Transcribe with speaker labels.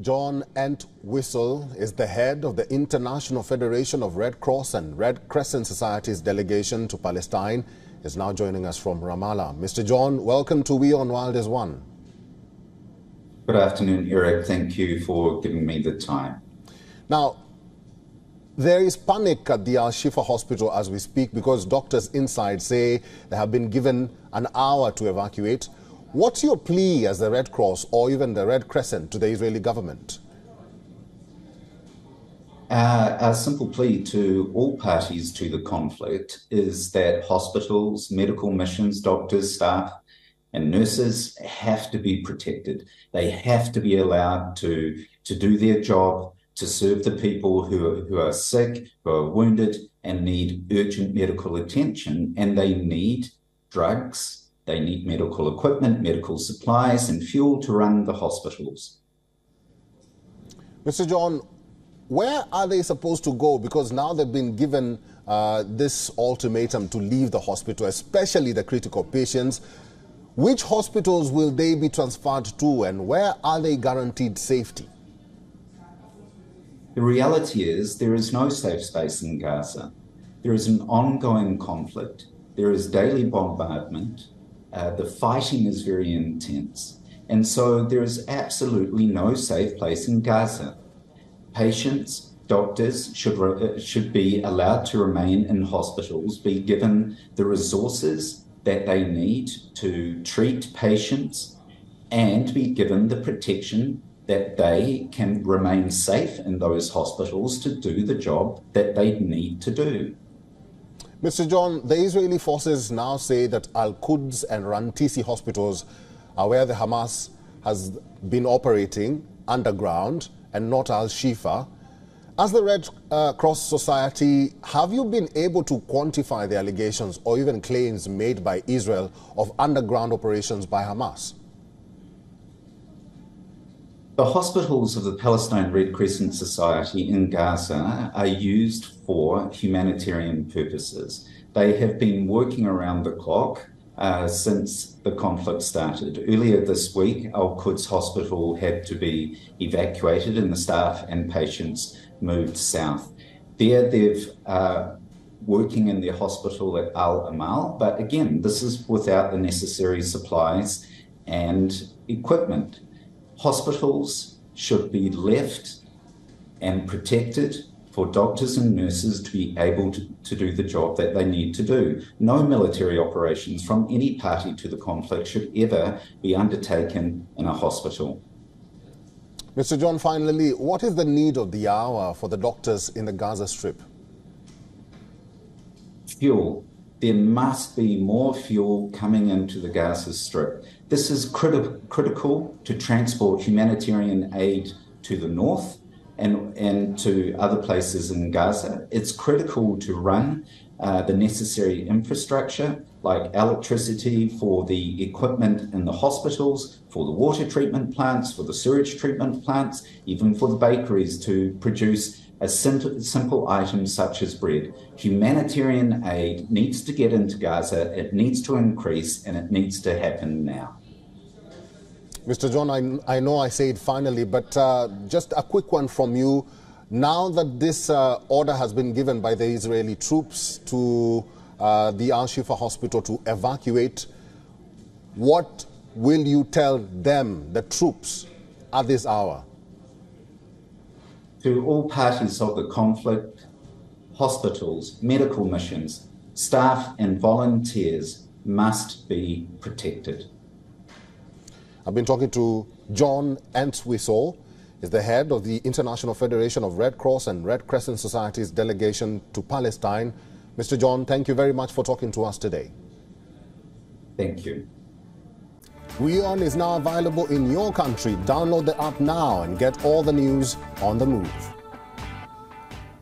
Speaker 1: John Entwistle is the head of the International Federation of Red Cross and Red Crescent Society's delegation to Palestine. Is now joining us from Ramallah. Mr. John, welcome to WION The World is One.
Speaker 2: Good afternoon, Eric. Thank you for giving me the time.
Speaker 1: Now, there is panic at the Al-Shifa hospital as we speak because doctors inside say they have been given an hour to evacuate. What's your plea as the Red Cross or even the Red Crescent to the Israeli government?
Speaker 2: Our simple plea to all parties to the conflict is that hospitals, medical missions, doctors, staff and nurses have to be protected. They have to be allowed to do their job, to serve the people who are sick, who are wounded and need urgent medical attention. And they need drugs, they need medical equipment, medical supplies and fuel to run the hospitals.
Speaker 1: Mr. John, where are they supposed to go? Because now they've been given this ultimatum to leave the hospital, especially the critical patients. Which hospitals will they be transferred to and where are they guaranteed safety?
Speaker 2: The reality is there is no safe space in Gaza. There is an ongoing conflict. There is daily bombardment. The fighting is very intense. And so there is absolutely no safe place in Gaza. Patients, doctors should be allowed to remain in hospitals, be given the resources that they need to treat patients and be given the protection that they can remain safe in those hospitals to do the job that they need to do.
Speaker 1: Mr. John, the Israeli forces now say that Al-Quds and Rantisi hospitals are where the Hamas has been operating underground and not Al-Shifa. As the Red Cross Society, have you been able to quantify the allegations or even claims made by Israel of underground operations by Hamas?
Speaker 2: The hospitals of the Palestine Red Crescent Society in Gaza are used for humanitarian purposes. They have been working around the clock since the conflict started. Earlier this week, Al-Quds Hospital had to be evacuated and the staff and patients moved south. There they've working in their hospital at Al-Amal, but again, this is without the necessary supplies and equipment. Hospitals should be left and protected for doctors and nurses to be able to do the job that they need to do. No military operations from any party to the conflict should ever be undertaken in a hospital.
Speaker 1: Mr. John, finally, what is the need of the hour for the doctors in the Gaza Strip?
Speaker 2: Fuel. There must be more fuel coming into the Gaza Strip. This is critical to transport humanitarian aid to the north and to other places in Gaza. It's critical to run the necessary infrastructure like electricity for the equipment in the hospitals, for the water treatment plants, for the sewage treatment plants, even for the bakeries to produce a simple item such as bread. Humanitarian aid needs to get into Gaza, it needs to increase, and it needs to happen now.
Speaker 1: Mr. John, I know I say it finally, but just a quick one from you. Now that this order has been given by the Israeli troops to the Al-Shifa hospital to evacuate, what will you tell them, the troops, at this hour?
Speaker 2: To all parties of the conflict, hospitals, medical missions, staff and volunteers must be protected.
Speaker 1: I've been talking to John Entwistle, is the head of the International Federation of Red Cross and Red Crescent Society's delegation to Palestine. Mr. John, thank you very much for talking to us today.
Speaker 2: Thank you.
Speaker 1: WION is now available in your country. Download the app now and get all the news on the move.